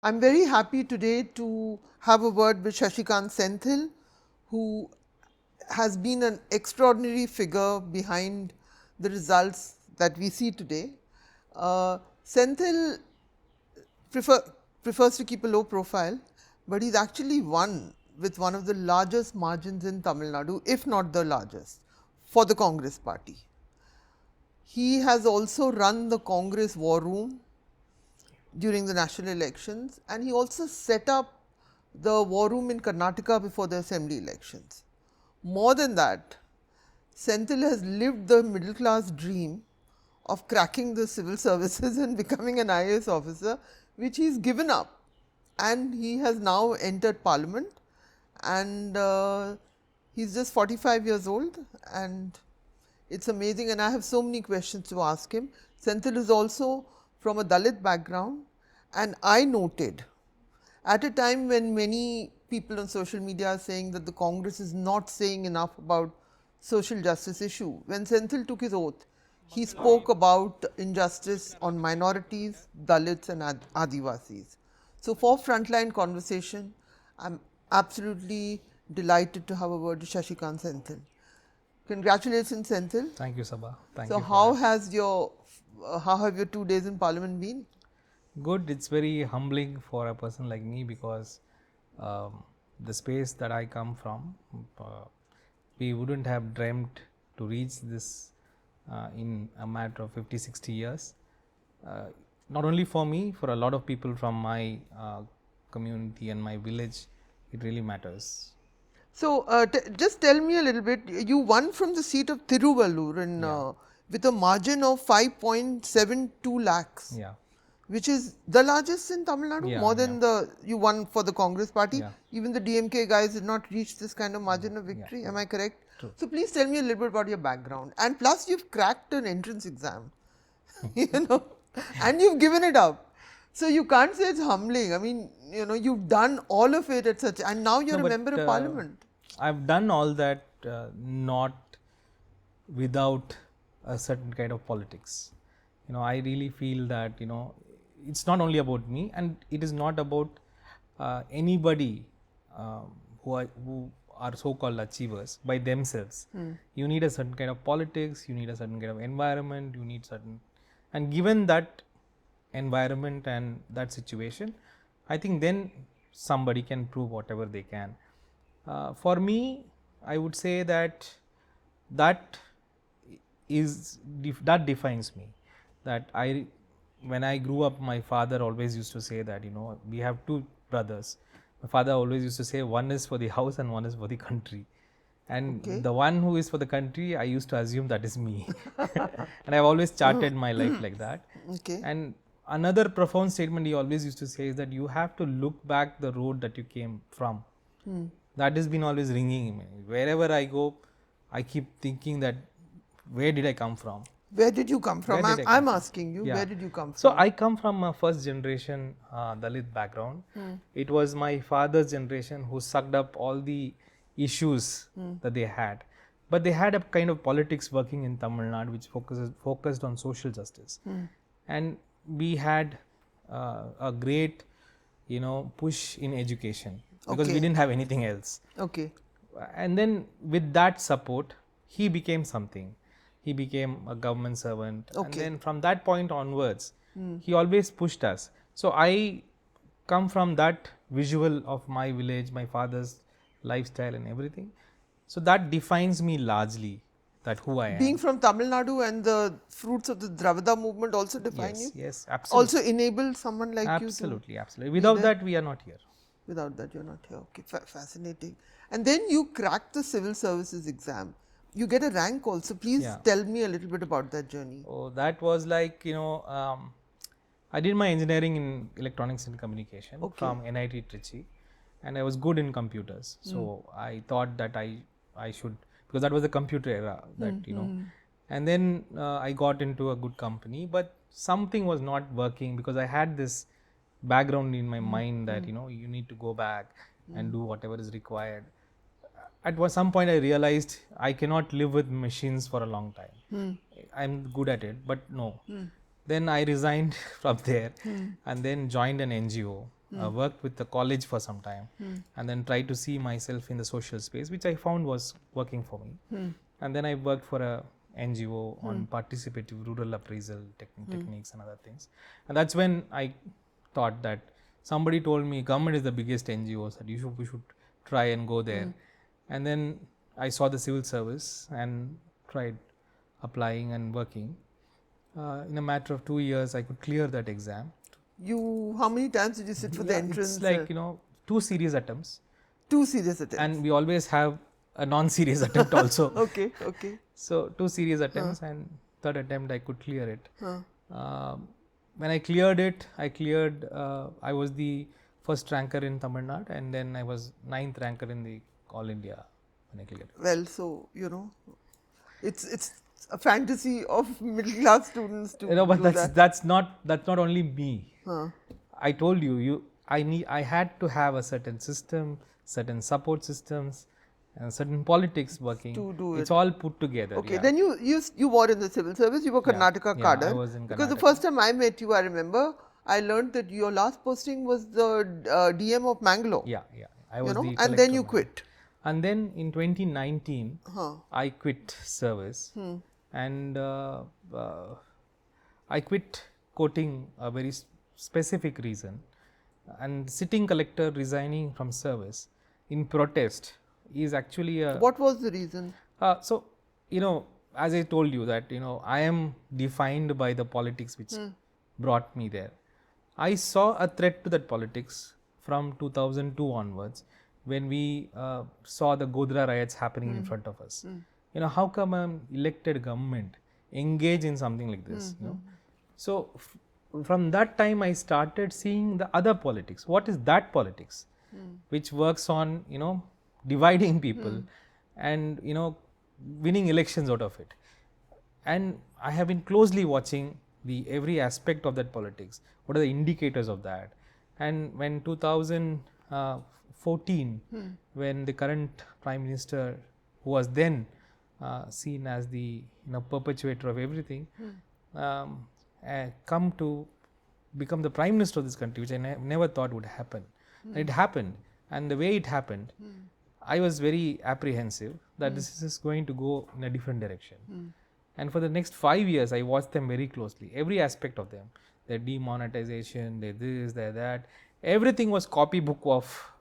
I'm very happy today to have a word with Sasikanth Senthil, who has been an extraordinary figure behind the results that we see today. Senthil prefers to keep a low profile, but he's actually won with one of the largest margins in Tamil Nadu, if not the largest, for the Congress party. He has also run the Congress war room during the national elections, and he also set up the war room in Karnataka before the assembly elections. More than that, Senthil has lived the middle class dream of cracking the civil services and becoming an IAS officer, which he's given up, and he has now entered parliament, and he's just 45 years old, and it's amazing, and I have so many questions to ask him. Senthil is also from a Dalit background, and I noted at a time when many people on social media are saying that the Congress is not saying enough about social justice issue, when Senthil took his oath, he spoke about injustice on minorities, Dalits and Adivasis. So for frontline conversation, I'm absolutely delighted to have a word with Sasikanth Senthil. Congratulations, Senthil. Thank you, Sabha. Thank So you. how have your 2 days in Parliament been? Good. It's very humbling for a person like me because the space that I come from, we wouldn't have dreamt to reach this in a matter of 50-60 years. Not only for me, for a lot of people from my community and my village, it really matters. So just tell me a little bit. You won from the seat of Tiruvallur with a margin of 5.72 lakhs. Yeah. Which is the largest in Tamil Nadu, Yeah, more than you won for the Congress party. Yeah. Even the DMK guys did not reach this kind of margin of victory. Am I correct? True. So please tell me a little bit about your background. And plus, you've cracked an entrance exam, and you've given it up. So you can't say it's humbling. I mean, you've done all of it at such, and now you're a member of parliament. I've done all that not without a certain kind of politics. I really feel that it's not only about me, and it is not about anybody who are so-called achievers by themselves. You need a certain kind of politics, you need a certain kind of environment, you need certain, and given that environment and that situation, I think then somebody can prove whatever they can. For me, I would say that defines me. That when I grew up, my father always used to say that we have two brothers. My father always used to say one is for the house and one is for the country. And the one who is for the country, I used to assume that is me. And I've always charted my life like that. And another profound statement he always used to say is that you have to look back the road that you came from. That has been always ringing in me. Wherever I go, I keep thinking that where did I come from? Where did you come from? I'm asking you, where did you come from? So I come from a first generation Dalit background. It was my father's generation who sucked up all the issues that they had. But they had a kind of politics working in Tamil Nadu which focused on social justice. And we had a great push in education because we didn't have anything else. And then with that support, he became something. He became a government servant, and then from that point onwards, he always pushed us. So I come from that visual of my village, my father's lifestyle and everything. So that defines me largely, that who I am. Being from Tamil Nadu and the fruits of the Dravida movement also define you? Yes, absolutely. Also enable someone like you? Absolutely. Without that, we are not here. Without that, you're not here. Okay, fascinating. And then you cracked the civil services exam. You get a rank also. Please tell me a little bit about that journey. Oh, that was like, I did my engineering in electronics and communication from NIT Trichy, and I was good in computers. So I thought that I should, because that was the computer era that, and then I got into a good company, but something was not working because I had this background in my mind that, you need to go back and do whatever is required. At some point I realized I cannot live with machines for a long time. I'm good at it, but no. Then I resigned from there and then joined an NGO worked with the college for some time, and then tried to see myself in the social space, which I found was working for me. And then I worked for a NGO on participative rural appraisal techniques and other things. And that's when I thought that somebody told me government is the biggest NGOs, that we should try and go there. And then I saw the civil service and tried applying and working. In a matter of 2 years, I could clear that exam. How many times did you sit for the entrance? It's like, 2 serious attempts. 2 serious attempts. And we always have a non-serious attempt also. Okay. So 2 serious attempts, and third attempt I could clear it. When I cleared it, I was the first ranker in Tamil Nadu, and then I was 9th ranker in the All India when I cleared it. Well, so it's a fantasy of middle class students to but do that's not only me. I told you I had to have a certain system, certain support systems, and certain politics working to do it's all put together. Okay, then you were in the civil service, you were Karnataka cadre. I was in because Karnataka. The first time I met you, I remember, I learned that your last posting was the DM of Mangalore. Yeah. I was the and then you quit. And then in 2019, I quit service, and I quit quoting a very specific reason. And sitting collector resigning from service in protest is actually a... What was the reason? So, as I told you that, I am defined by the politics which brought me there. I saw a threat to that politics from 2002 onwards, when we saw the Godhra riots happening in front of us. How come an elected government engage in something like this? So, from that time I started seeing the other politics. What is that politics? Which works on, dividing people and, winning elections out of it. And I have been closely watching every aspect of that politics. What are the indicators of that? And when 2014, when the current Prime Minister, who was then seen as the perpetuator of everything, come to become the Prime Minister of this country, which I never thought would happen. It happened, and the way it happened, I was very apprehensive that this is going to go in a different direction. And for the next 5 years, I watched them very closely, every aspect of them. Their demonetization, their this, their that, everything was copybook of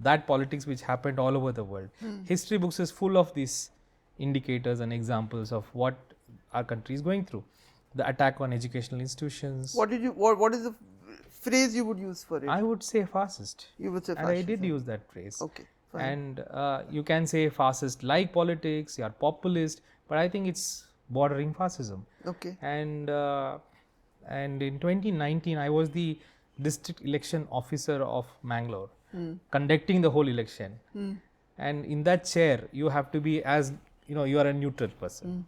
that politics which happened all over the world. History books is full of these indicators and examples of what our country is going through. The attack on educational institutions. What is the phrase you would use for it? I would say fascist. You would say fascist. And I did use that phrase. Okay, fine. And you can say fascist like politics, you are populist, but I think it's bordering fascism. Okay. And in 2019, I was the district election officer of Mangalore, conducting the whole election. And in that chair, you have to be as, you are a neutral person,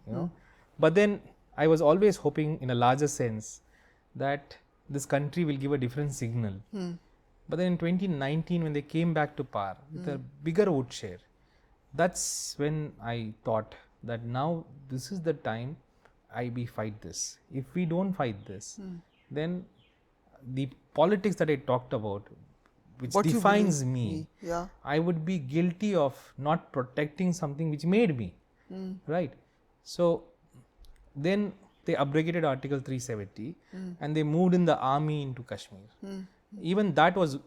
But then I was always hoping in a larger sense that this country will give a different signal. But then in 2019, when they came back to power with a bigger vote share, that's when I thought that now this is the time we fight this. If we don't fight this, then the politics that I talked about, which defines me, I would be guilty of not protecting something which made me, right? So then they abrogated Article 370 and they moved in the army into Kashmir. Even that was,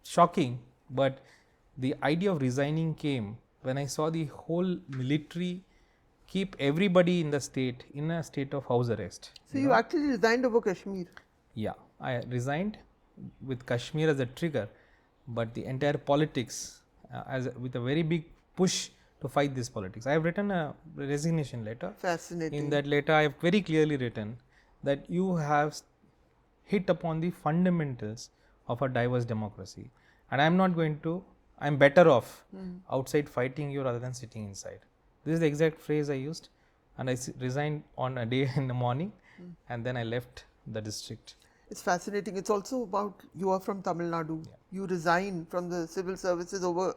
shocking, but the idea of resigning came when I saw the whole military keep everybody in the state in a state of house arrest. So you actually resigned over Kashmir? Yeah, I resigned with Kashmir as a trigger, but the entire politics with a very big push to fight this politics. I have written a resignation letter. Fascinating. In that letter, I have very clearly written that you have hit upon the fundamentals of a diverse democracy, and I am not going to. I am better off outside fighting you rather than sitting inside. This is the exact phrase I used, and I resigned on a day in the morning, and then I left the district. It's fascinating. It's also about, you are from Tamil Nadu. Yeah. You resign from the civil services over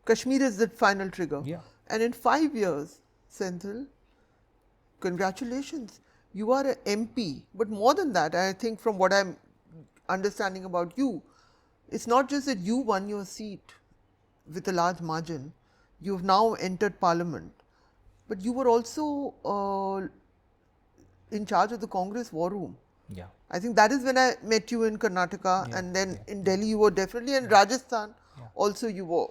Kashmir is the final trigger. Yeah. And in 5 years, Senthil, congratulations. You are an MP. But more than that, I think from what I'm understanding about you, it's not just that you won your seat with a large margin, you've now entered parliament, but you were also in charge of the Congress war room. Yeah. I think that is when I met you in Karnataka, and then in Delhi you were definitely, and Rajasthan also you were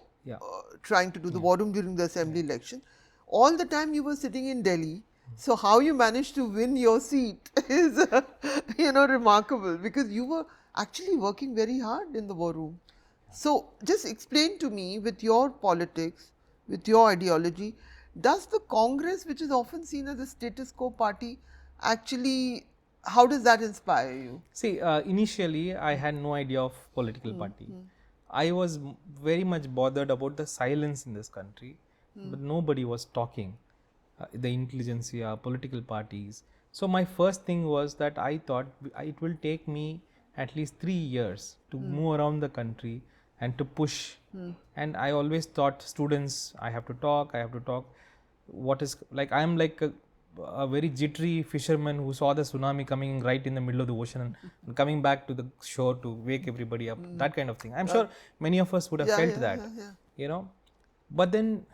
trying to do the war room during the assembly election. All the time you were sitting in Delhi. So how you managed to win your seat is, remarkable, because you were actually working very hard in the war room. So just explain to me, with your politics, with your ideology, does the Congress, which is often seen as a status quo party, actually, how does that inspire you? See, initially I had no idea of political party. I was very much bothered about the silence in this country, but nobody was talking. The intelligentsia, political parties. So my first thing was that I thought it will take me at least 3 years to move around the country and to push. And I always thought, students, I have to talk. What is, like, I am like a very jittery fisherman who saw the tsunami coming right in the middle of the ocean and coming back to the shore to wake everybody up, that kind of thing. I'm sure many of us would have felt that, But then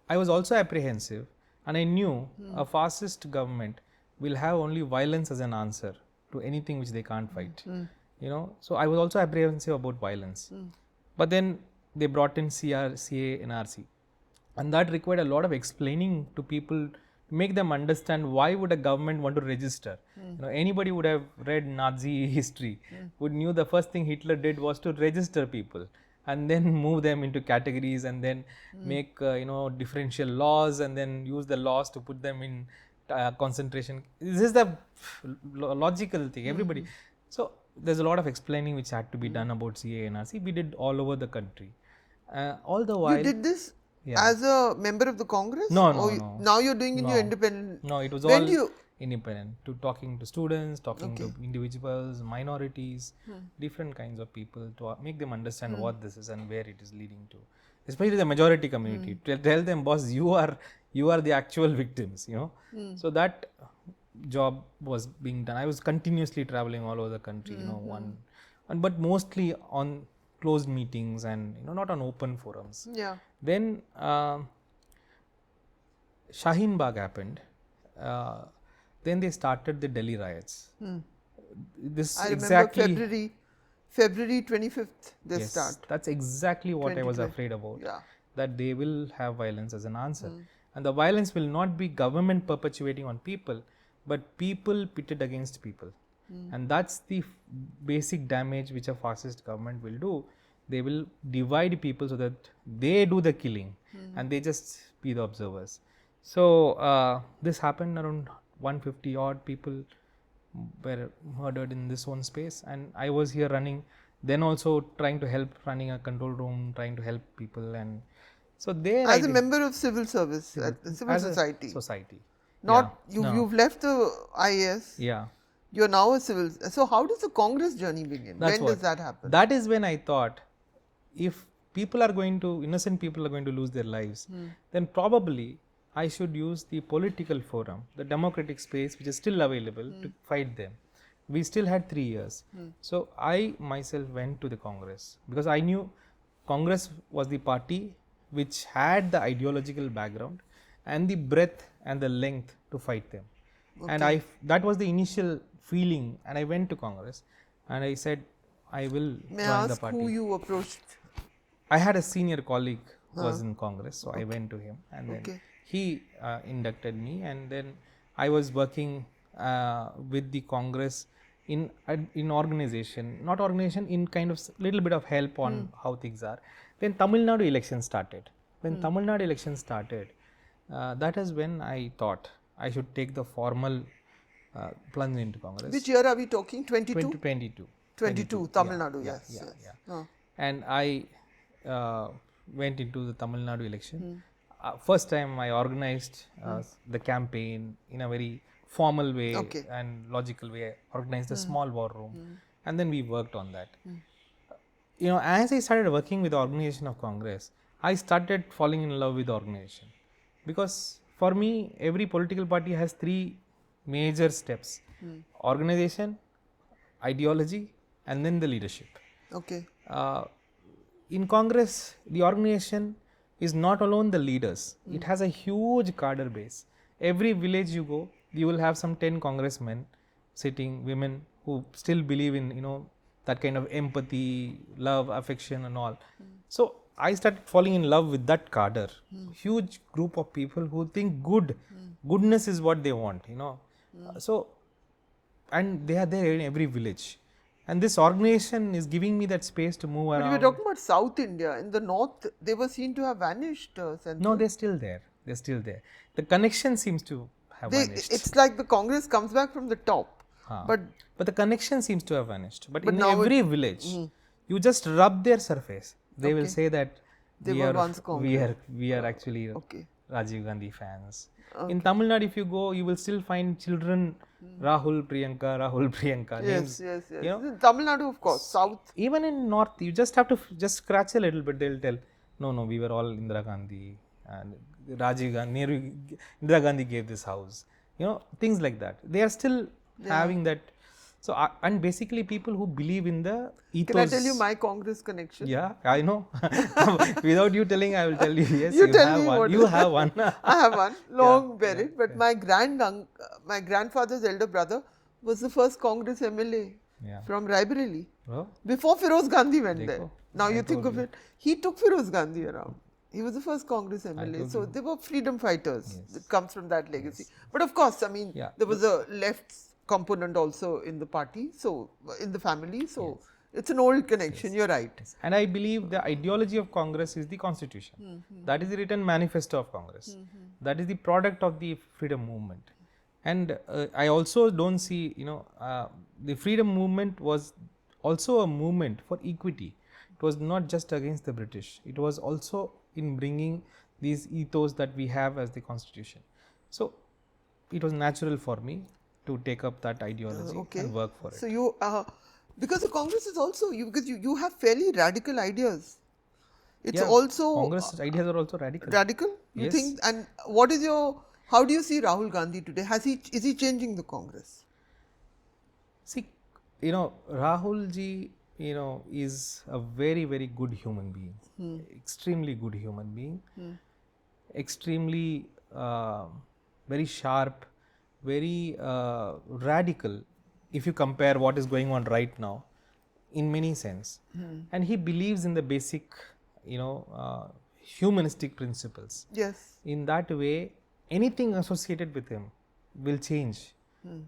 I was also apprehensive, and I knew a fascist government will have only violence as an answer to anything which they can't fight. So I was also apprehensive about violence. But then they brought in CA, NRC, and that required a lot of explaining to people, make them understand why would a government want to register. Anybody would have read Nazi history, would knew the first thing Hitler did was to register people and then move them into categories and then make differential laws and then use the laws to put them in concentration. This is the logical thing, everybody. So there's a lot of explaining which had to be done about CA and NRC. We did all over the country. All the while, you did this as a member of the Congress? No. Now you're doing in your independent? No, it was all independent, to talking to students, talking to individuals, minorities, different kinds of people, to make them understand what this is and where it is leading to. Especially the majority community. Tell them, boss, you are the actual victims, So that job was being done. I was continuously traveling all over the country, but mostly on closed meetings and not on open forums. Then Shaheen Bagh happened. Then they started the Delhi riots. This I exactly remember February 25th they start. That's exactly what I was afraid about. That they will have violence as an answer. And the violence will not be government perpetuating on people, but people pitted against people. And that's the basic damage which a fascist government will do. They will divide people so that they do the killing and they just be the observers. So this happened. Around 150 odd people were murdered in this one space, and I was here running, then also trying to help, running a control room, trying to help people. And so there, as a member of civil service, civil society. You've left the IAS. You're now a civil. So how does the Congress journey begin? When does that happen? That is when I thought, if innocent people are going to lose their lives, then probably I should use the political forum, the democratic space which is still available to fight them. We still had 3 years. So I myself went to the Congress because I knew Congress was the party which had the ideological background and the breadth and the length to fight them. And that was the initial feeling, and I went to Congress and I said, I will join the party. Who you approached? I had a senior colleague who was in Congress, so I went to him, and then he inducted me, and then I was working with the Congress in organization, not organization, in kind of little bit of help on how things are. Then Tamil Nadu election started. When Tamil Nadu election started, that is when I thought I should take the formal plunge into Congress. Which year are we talking? 22? 22, Tamil Nadu, yes. And I went into the Tamil Nadu election. First time I organized the campaign in a very formal way and logical way. I organized a small war room, and then we worked on that. As I started working with the organization of Congress, I started falling in love with the organization, because for me, every political party has 3 major steps: organization, ideology, and then the leadership. in Congress, the organization is not alone the leaders. It has a huge cadre base. Every village you go, you will have some 10 congressmen sitting, women who still believe in, that kind of empathy, love, affection and all. So I started falling in love with that cadre. Huge group of people who think goodness is what they want, So, and they are there in every village. And this organization is giving me that space to move around. But you were talking about South India. In the North, they were seen to have vanished. Senthil. No, they're still there. They're still there. The connection seems to have vanished. It's like the Congress comes back from the top. But the connection seems to have vanished. But in every village, you just rub their surface. They will say that we are actually Rajiv Gandhi fans. In Tamil Nadu, if you go, you will still find children Rahul Priyanka names. Yes. In Tamil Nadu, of course, South. Even in North, you just have to just scratch a little bit. They'll tell, no, we were all Indira Gandhi and Rajiv Gandhi. Indira Gandhi gave this house. Things like that. They are still having that. So, and basically people who believe in the ethos. Can I tell you my Congress connection? Yeah, I know. Without you telling, I will tell you. Yes, you tell me one. You have one. I have one, long buried. But my grandfather's elder brother was the first Congress MLA from Raebareli. Oh. Before Feroz Gandhi went there. Now you think of it, he took Feroz Gandhi around. He was the first Congress MLA. So they were freedom fighters. It comes from that legacy. But of course, I mean, there was a left component also in the party, so in the family, so it's an old connection, you're right. And I believe the ideology of Congress is the constitution. That is the written manifesto of Congress. That is the product of the freedom movement. And I also don't see, the freedom movement was also a movement for equity. It was not just against the British, it was also in bringing these ethos that we have as the constitution. So it was natural for me to take up that ideology and work for it. So you, because the Congress is also, because you have fairly radical ideas. It's also... Congress ideas are also radical. Radical? You think, and what is how do you see Rahul Gandhi today? Is he changing the Congress? See, Rahul ji, is a very, very good human being. Extremely good human being. Extremely, very sharp, very radical if you compare what is going on right now in many sense. And he believes in the basic, humanistic principles. Yes. In that way, anything associated with him will change.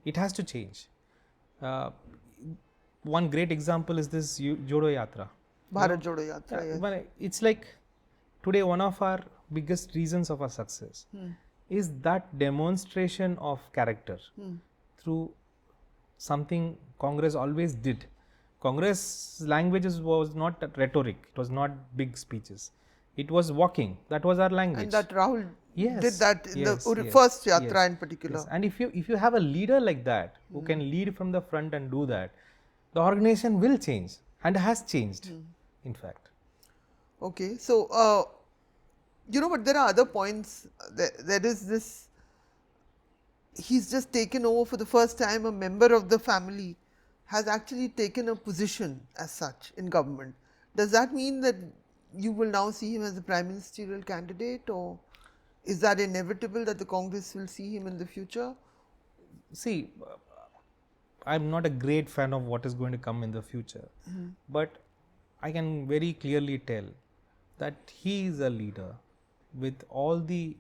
It has to change. One great example is this Jodo Yatra. Bharat Jodo Yatra, yes. It's like today one of our biggest reasons of our success is that demonstration of character through something Congress always did. Congress languages was not rhetoric, it was not big speeches. It was walking, that was our language. And that Rahul did that in the first Yatra in particular. Yes. And if you have a leader like that, who can lead from the front and do that, the organization will change and has changed, in fact. Okay, so but there are other points. There is this, he's just taken over for the first time, a member of the family has actually taken a position as such in government. Does that mean that you will now see him as a prime ministerial candidate, or is that inevitable that the Congress will see him in the future? See, I'm not a great fan of what is going to come in the future, but I can very clearly tell that he is a leader with all the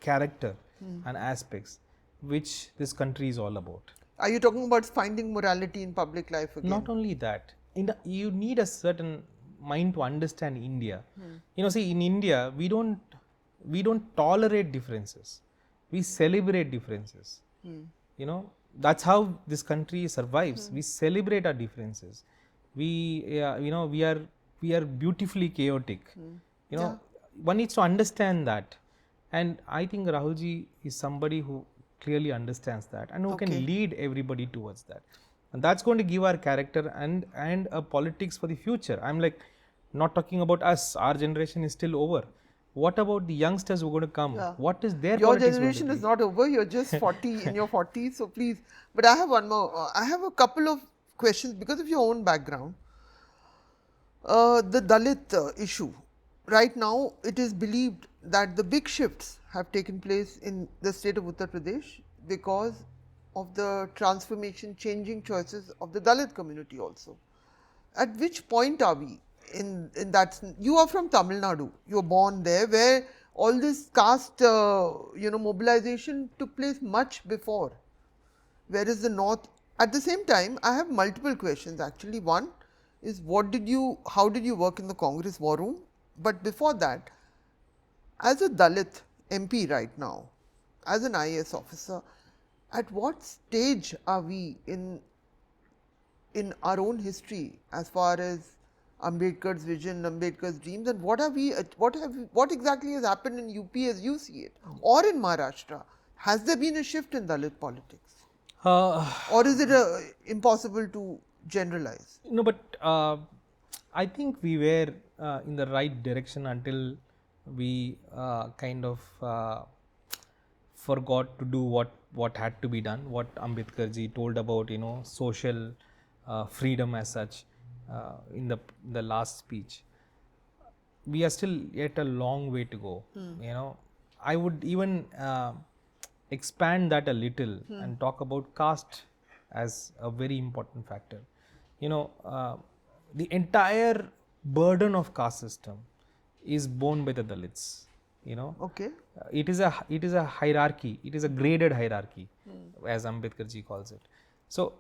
character and aspects which this country is all about. Are you talking about finding morality in public life again? Not only that, you need a certain mind to understand India. See, in India, we don't tolerate differences. We celebrate differences. That's how this country survives. We celebrate our differences. We are beautifully chaotic. One needs to understand that, and I think Rahul ji is somebody who clearly understands that and who can lead everybody towards that, and that's going to give our character and a politics for the future. I'm like not talking about us. Our generation is still over. What about the youngsters who are going to come? What is their Your politics generation going to is not over. You're just 40 in your 40s. So please, but I have one more. I have a couple of questions because of your own background. The Dalit issue. Right now, it is believed that the big shifts have taken place in the state of Uttar Pradesh because of the transformation, changing choices of the Dalit community also. At which point are we in that? You are from Tamil Nadu. You were born there, where all this caste, mobilization took place much before. Whereas the north, at the same time, I have multiple questions actually. One is how did you work in the Congress war room? But before that, as a Dalit MP right now, as an IAS officer, at what stage are we in our own history as far as Ambedkar's vision, Ambedkar's dreams, and what exactly has happened in UP as you see it, or in Maharashtra? Has there been a shift in Dalit politics? Or is it impossible to generalize? No, but I think we were in the right direction until we kind of forgot to do what had to be done, what Ambedkar ji told about, social freedom as such in the last speech. We are still yet a long way to go. I would even expand that a little and talk about caste as a very important factor. The entire burden of caste system is borne by the Dalits. Okay. It is a hierarchy. It is a graded hierarchy, as Ambedkar ji calls it. So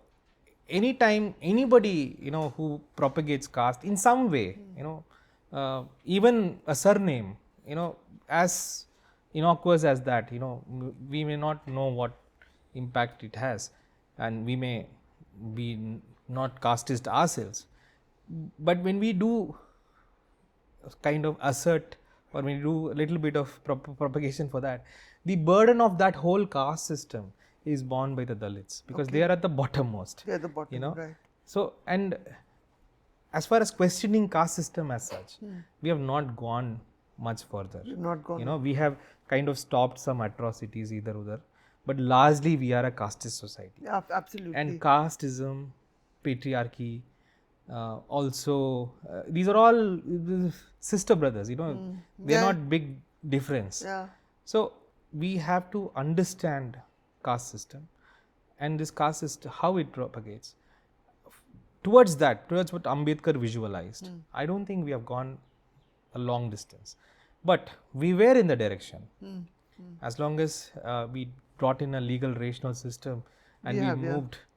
anytime anybody who propagates caste in some way, even a surname, as innocuous as that, we may not know what impact it has, and we may be not casteist ourselves. But when we do kind of assert, or when we do a little bit of propagation for that, the burden of that whole caste system is borne by the Dalits, because they are at the bottommost. They are the bottom, right. So, and as far as questioning caste system as such, we have not gone much further. Not gone. We have kind of stopped some atrocities either or, but largely we are a casteist society. Yeah, absolutely. And casteism, patriarchy, also these are all sister brothers, they're not big difference. Yeah. So we have to understand caste system, and this caste system, how it propagates. Towards what Ambedkar visualized, I don't think we have gone a long distance, but we were in the direction. As long as we brought in a legal rational system, and we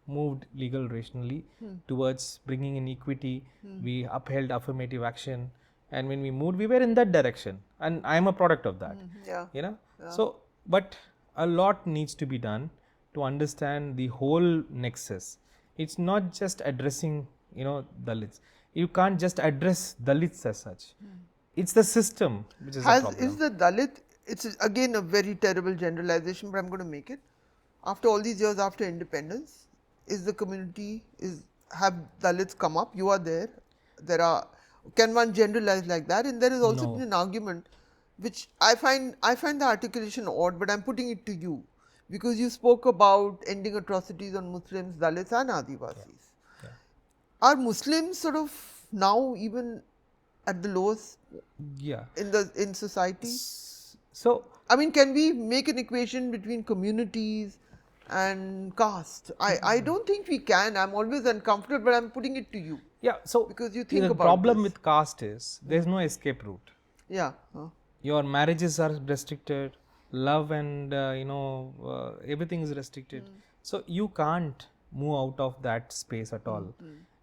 moved legal rationally towards bringing in equity, we upheld affirmative action, and when we moved, we were in that direction, and I am a product of that. So, but a lot needs to be done to understand the whole nexus. It's not just addressing Dalits. You can't just address Dalits as such. It's the system which is the problem. Is the Dalit, it's again a very terrible generalization, but I'm going to make it. After all these years after independence, is the community, have Dalits come up? You are there. Can one generalize like that? And there has also been an argument, which I find the articulation odd, but I'm putting it to you, because you spoke about ending atrocities on Muslims, Dalits and Adivasis. Yeah. Are Muslims sort of now even at the lowest in society? So, I mean, can we make an equation between communities and caste? I don't think we can. I'm always uncomfortable, but I'm putting it to you. Yeah, so because you think about the problem this. with caste is there's no escape route. Yeah. Your marriages are restricted, love and everything is restricted. So you can't move out of that space at all.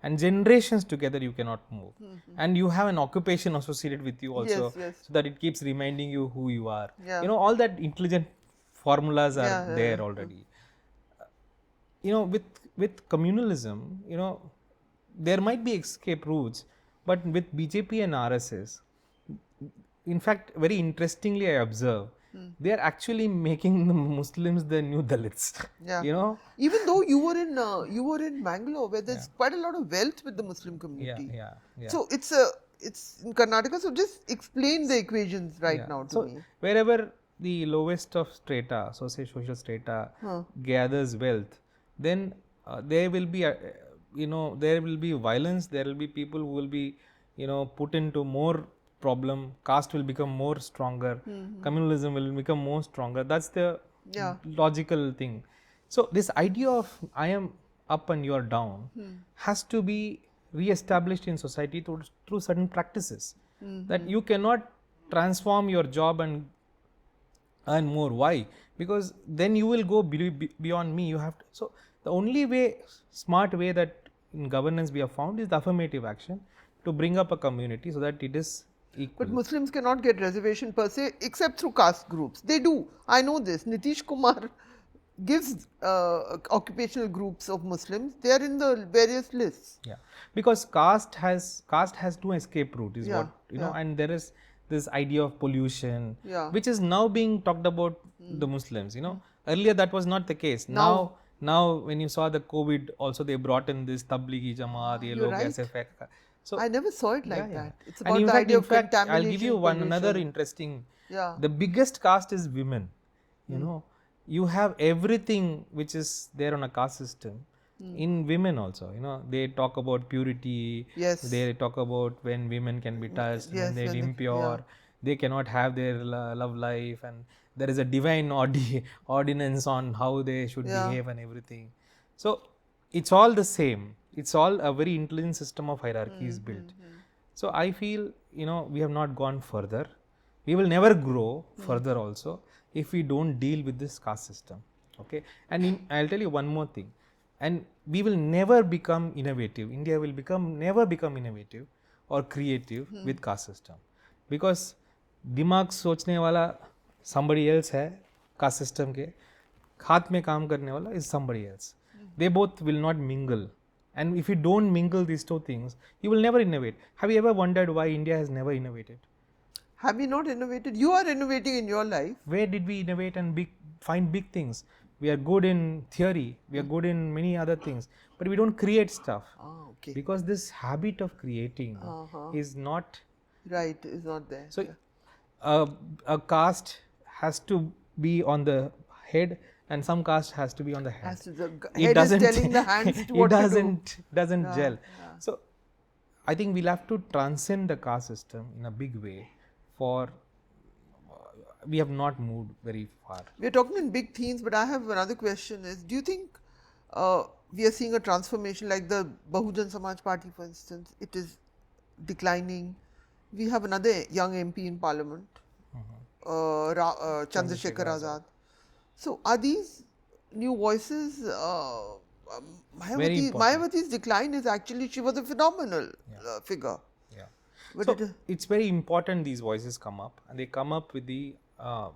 And generations together you cannot move. And you have an occupation associated with you also, so that it keeps reminding you who you are. Yeah. All that intelligent formulas are there already. With communalism, there might be escape routes, but with BJP and RSS, in fact, very interestingly, I observe, they are actually making the Muslims the new Dalits. Yeah. Even though you were in Bangalore, where there's quite a lot of wealth with the Muslim community. Yeah. So it's in Karnataka. So just explain the equations now to me. Wherever the lowest of strata, social strata, gathers wealth, then there will be there will be violence. There will be people who will be put into more problem. Caste will become more stronger. Communalism will become more stronger. That's the logical thing. So this idea of I am up and you are down has to be re-established in society through certain practices. That you cannot transform your job and earn more. Why? Because then you will go beyond me. You have to. So the only way, smart way that in governance we have found is the affirmative action to bring up a community so that it is equal. But Muslims cannot get reservation per se except through caste groups. They do. I know this. Nitish Kumar gives occupational groups of Muslims. They are in the various lists. Yeah, because caste has no escape route is what and there is this idea of pollution which is now being talked about the Muslims. Earlier that was not the case. Now when you saw the COVID, also they brought in this Tablighi Jamaat, ye log aise fek. So I never saw it like that. It's and about in the fact, idea of contamination. I'll give you another interesting. The biggest caste is women. You have everything which is there on a caste system in women also. They talk about purity. They talk about when women can be touched, when they're impure. They cannot have their love life, and there is a divine ordinance on how they should behave and everything. So it's all the same. It's all a very intelligent system of hierarchy is built. So I feel we have not gone further. We will never grow further also if we don't deal with this caste system. Okay, and I'll tell you one more thing. And we will never become innovative. India will never become innovative or creative with caste system, because दिमाग सोचने वाला somebody else है caste system के, हाथ में काम करने वाला is somebody else. They both will not mingle, and if you don't mingle these two things, you will never innovate. Have you ever wondered why India has never innovated? Have we not innovated? You are innovating in your life. Where did we innovate and find big things? We are good in theory, we are good in many other things, but we don't create stuff. Because this habit of creating is not is not there. So a caste has to be on the head, and some caste has to be on the hand. It doesn't telling the hands to what doesn't gel. So I think we'll have to transcend the caste system in a big way. We have not moved very far. We are talking in big themes, but I have another question is, do you think we are seeing a transformation like the Bahujan Samaj Party, for instance? It is declining. We have another young MP in Parliament, Chandrasekhar Azad. So are these new voices? Mayawati's decline is actually, she was a phenomenal figure. But so it's very important these voices come up, and they come up with the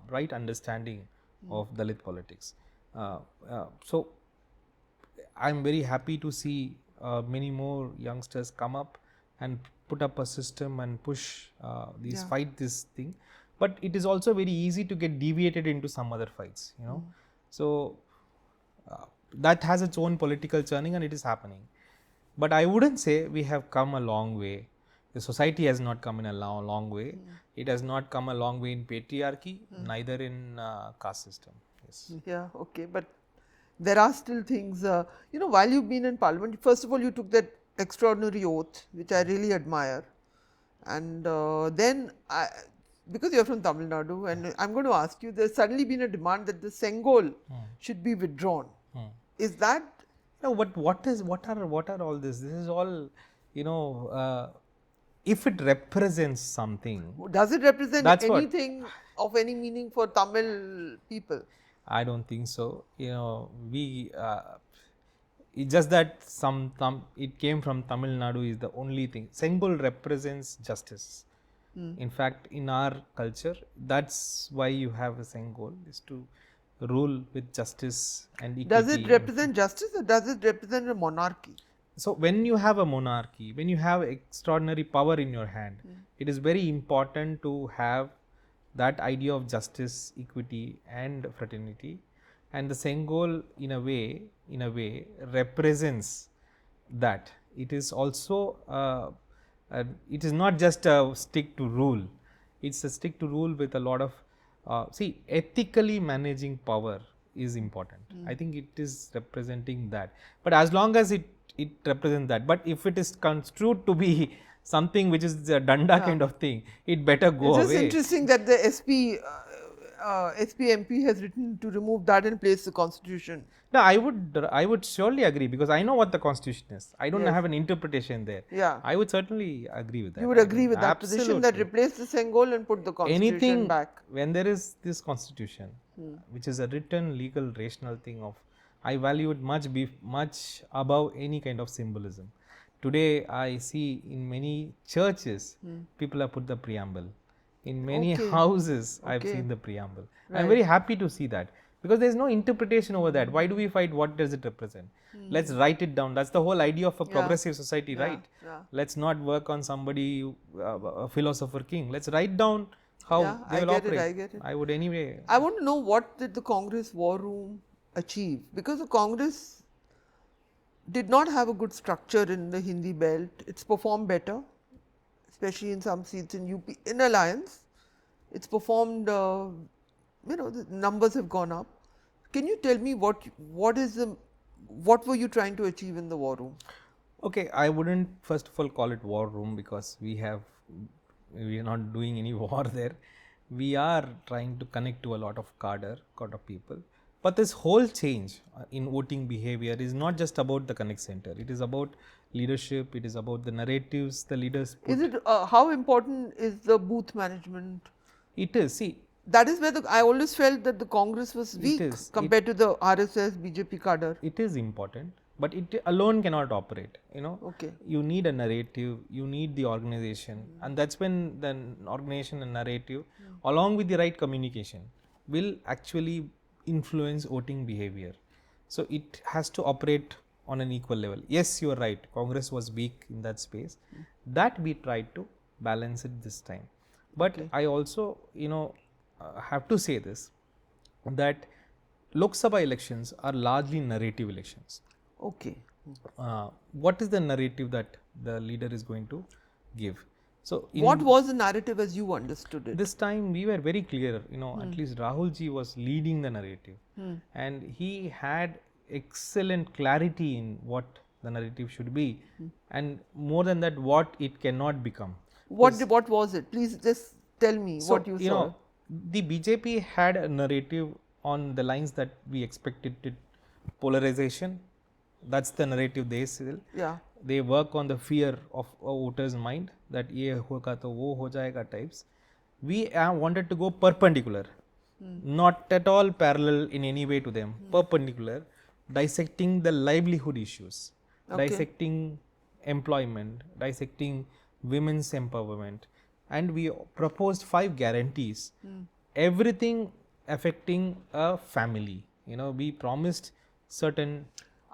right understanding of Dalit politics. So I'm very happy to see many more youngsters come up and put up a system and push fight this thing. But it is also very easy to get deviated into some other fights, So that has its own political churning, and it is happening. But I wouldn't say we have come a long way. The society has not come in a long way. It has not come a long way in patriarchy, neither in caste system. Yes. Yeah, okay. But there are still things, while you've been in Parliament, first of all, you took that extraordinary oath, which I really admire. And then, because you're from Tamil Nadu, and I'm going to ask you, there's suddenly been a demand that the Sengol should be withdrawn. Is that? No, what are all this? This is all, if it represents something. Does it represent anything of any meaning for Tamil people? I don't think so. It's just that it came from Tamil Nadu is the only thing. Sengol represents justice. In fact, in our culture, that's why you have a Sengol, is to rule with justice and equity. Does it represent justice, or does it represent a monarchy? So when you have a monarchy, when you have extraordinary power in your hand, it is very important to have that idea of justice, equity and fraternity. And the Sengol in a way represents that. It is also it is not just a stick to rule. It's a stick to rule with a lot of ethically managing power is important. I think it is representing that. But as long as it represents that, but if it is construed to be something which is a danda kind of thing, it better go It's just away. interesting that the SP MP has written to remove that and place the constitution. No, I would surely agree, because I know what the constitution is. I don't Yes. have an interpretation there. Yeah. I would certainly agree with that. You would agree with that position, that Absolutely. replace the Sengol and put the constitution Anything back. when there is this constitution, which is a written, legal, rational thing of, I value it much above any kind of symbolism. Today I see in many churches people have put the preamble. In many Okay. houses I've Okay. seen the preamble. Right. I'm very happy to see that, because there is no interpretation over that. Why do we fight? What does it represent? Let's write it down. That's the whole idea of a progressive society, Yeah. right? Yeah. Let's not work on somebody, a philosopher king. Let's write down how Yeah, they I will get it, operate. I get it. I would anyway. I want to know, what did the Congress war room achieve? Because the Congress did not have a good structure in the Hindi belt. It's performed better, especially in some seats in UP. In Alliance, it's performed, the numbers have gone up. Can you tell me what were you trying to achieve in the war room? Okay, I wouldn't first of all call it war room, because we are not doing any war there. We are trying to connect to a lot of cadre of people. But this whole change in voting behavior is not just about the connect center. It is about leadership. It is about the narratives the leaders put. Is it how important is the booth management? It is. See, That is where I always felt that the Congress was weak is. compared to the RSS, BJP cadre. it is important, but it alone cannot operate. Okay. You need a narrative, you need the organization, and that's when the organization and narrative, along with the right communication, will actually influence voting behavior. So it has to operate on an equal level. Yes, you are right, Congress was weak in that space. That we tried to balance it this time. But I also have to say this, that Lok Sabha elections are largely narrative elections. Okay. What is the narrative that the leader is going to give? So What was the narrative as you understood it? this time we were very clear, at least Rahul ji was leading the narrative, and he had excellent clarity in what the narrative should be, and more than that, what it cannot become. What was it? Please just tell me what you saw. The BJP had a narrative on the lines that we expected it. Polarization, that's the narrative they sell. Yeah. They work on the fear of a voter's mind, that ye hoga to wo ho jayega types. We wanted to go perpendicular, not at all parallel in any way to them, perpendicular, dissecting the livelihood issues, dissecting employment, dissecting women's empowerment, and we proposed 5 guarantees, everything affecting a family. We promised certain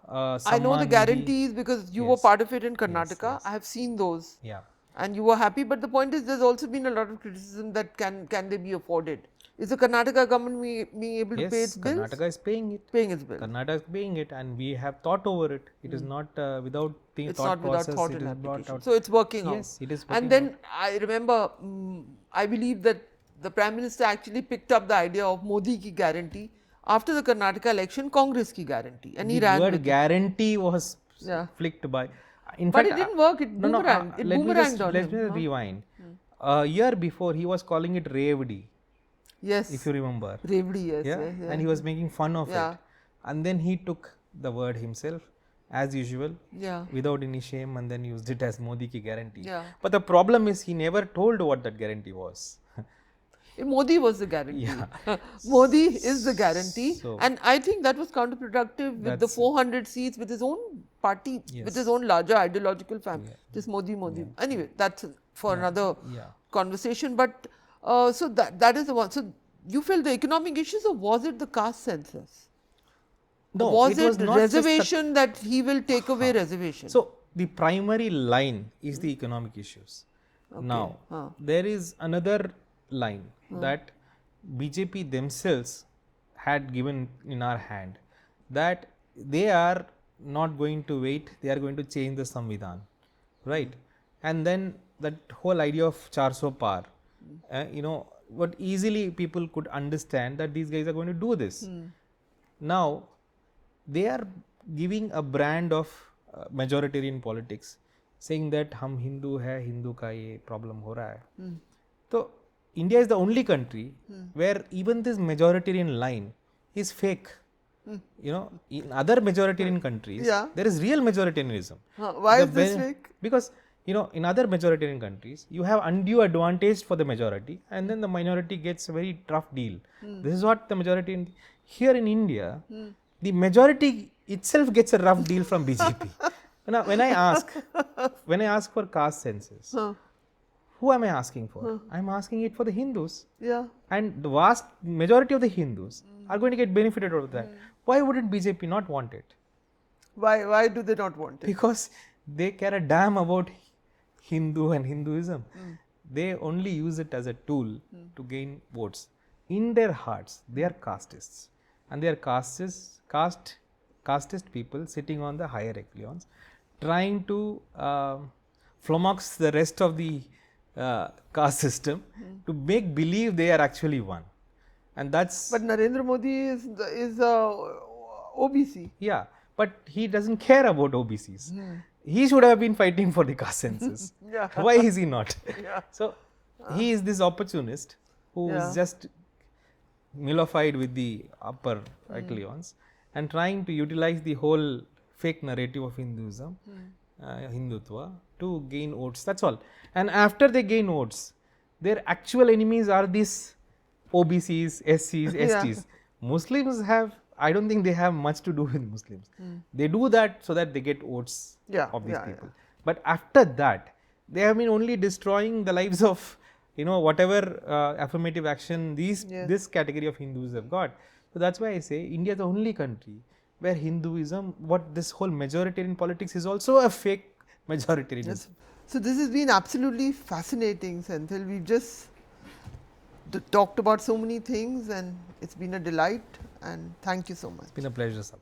I know the guarantees because you were part of it in Karnataka. I have seen those. Yeah. And you were happy, but the point is, there's also been a lot of criticism that can they be afforded? Is the Karnataka government being able to pay its bills? Karnataka is paying it. Paying its bills. Karnataka is paying it, and we have thought over it. It is not without the It's thought not without process. thought It and is brought application. out. So it's working out. Yes, it is And working then I remember, I believe that the Prime Minister actually picked up the idea of Modi ki guarantee after the Karnataka election, Congress ki guarantee, and he ran The with word it. guarantee was flicked by. In But fact, it didn't work. It boomeranged. It boomeranged on let him. me rewind. A year before, he was calling it Revdi, Yes. if you remember. Revdi, yes. Yeah? Yes, And he was making fun of Yeah. it. And then he took the word himself, as usual, Yeah. without any shame, and then used it as Modi ki guarantee. Yeah. But the problem is, he never told what that guarantee was. Modi was the guarantee. Yeah. Modi is the guarantee. So- And I think that was counterproductive with the 400 seats, with his own party, with his own larger ideological family. Just Modi. Anyway, that's for another conversation. But so that is the one. So you felt the economic issues, or was it the caste census? No, was it was it not just the- reservation that he will take away reservation? So the primary line is the economic issues. Now, there is another line that BJP themselves had given in our hand, that they are not going to wait, they are going to change the Samvidhan, right? And then that whole idea of 400 par, what easily people could understand that these guys are going to do this. Now, they are giving a brand of majoritarian politics, saying that हम हिंदू है, हिंदू का ये problem हो रहा है. So India is the only country where even this majoritarian line is fake. You know, in other majoritarian countries, there is real majoritarianism. Why is this fake? Because you know, in other majoritarian countries, you have undue advantage for the majority, and then the minority gets a very tough deal. This is what the majority here in India, the majority itself gets a rough deal from BJP. Now, when I ask for caste census, who am I asking for? I am asking it for the Hindus. Yeah. And the vast majority of the Hindus are going to get benefited out of that. Why wouldn't BJP not want it? Why do they not want it? Because they care a damn about Hindu and Hinduism. They only use it as a tool to gain votes. In their hearts, they are castists. And they are casteist people sitting on the higher echelons, trying to flummox the rest of the caste system to make believe they are actually one. And that's. But Narendra Modi is OBC. Yeah, but he doesn't care about OBCs. He should have been fighting for the caste census. Why is he not? So he is this opportunist who is just nullified with the upper echelons and trying to utilize the whole fake narrative of Hinduism, Hindutva, to gain votes. That's all. And after they gain votes, their actual enemies are these OBCs, SCs, STs. Muslims have, I don't think they have much to do with Muslims. They do that so that they get votes of these people. But after that, they have been only destroying the lives of, you know, whatever affirmative action this category of Hindus have got. So that's why I say India is the only country where Hinduism, what this whole majoritarian politics is also a fake majoritarianism. Yes. So this has been absolutely fascinating, Senthil. We've just talked about so many things and it's been a delight, and thank you so much. It's been a pleasure, Sabha.